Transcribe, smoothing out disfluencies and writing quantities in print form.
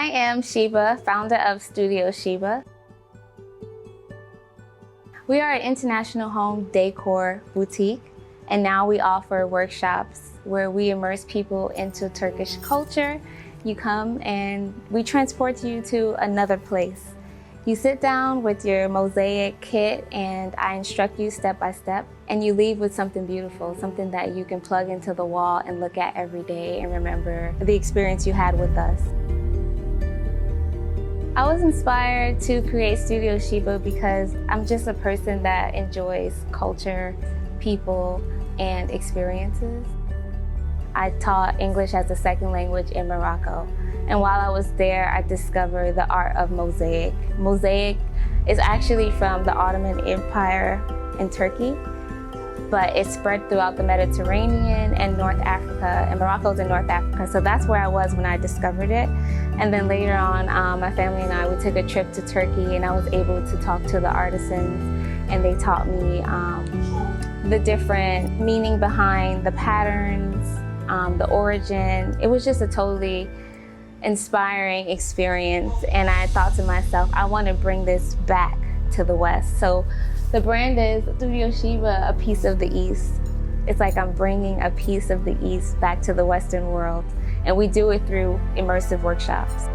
I am Sheba, founder of Studio Sheba. We are an international home decor boutique, and now we offer workshops where we immerse people into Turkish culture. You come and we transport you to another place. You sit down with your Mosaic kit and I instruct you step by step, and you leave with something beautiful, something that you can plug into the wall and look at every day and remember the experience you had with us. I was inspired to create Studio Sheba because I'm just a person that enjoys culture, people, and experiences. I taught English as a second language in Morocco. And while I was there, I discovered the art of mosaic. Mosaic is actually from the Ottoman Empire in Turkey, but it spread throughout the Mediterranean and North Africa, and Morocco's in North Africa. So that's where I was when I discovered it. And then later on, my family and I, we took a trip to Turkey, and I was able to talk to the artisans, and they taught me the different meaning behind the patterns, the origin. It was just a totally inspiring experience, and I thought to myself, I want to bring this back to the West. So the brand is Studio Sheba, a piece of the East. It's like I'm bringing a piece of the East back to the Western world, and we do it through immersive workshops.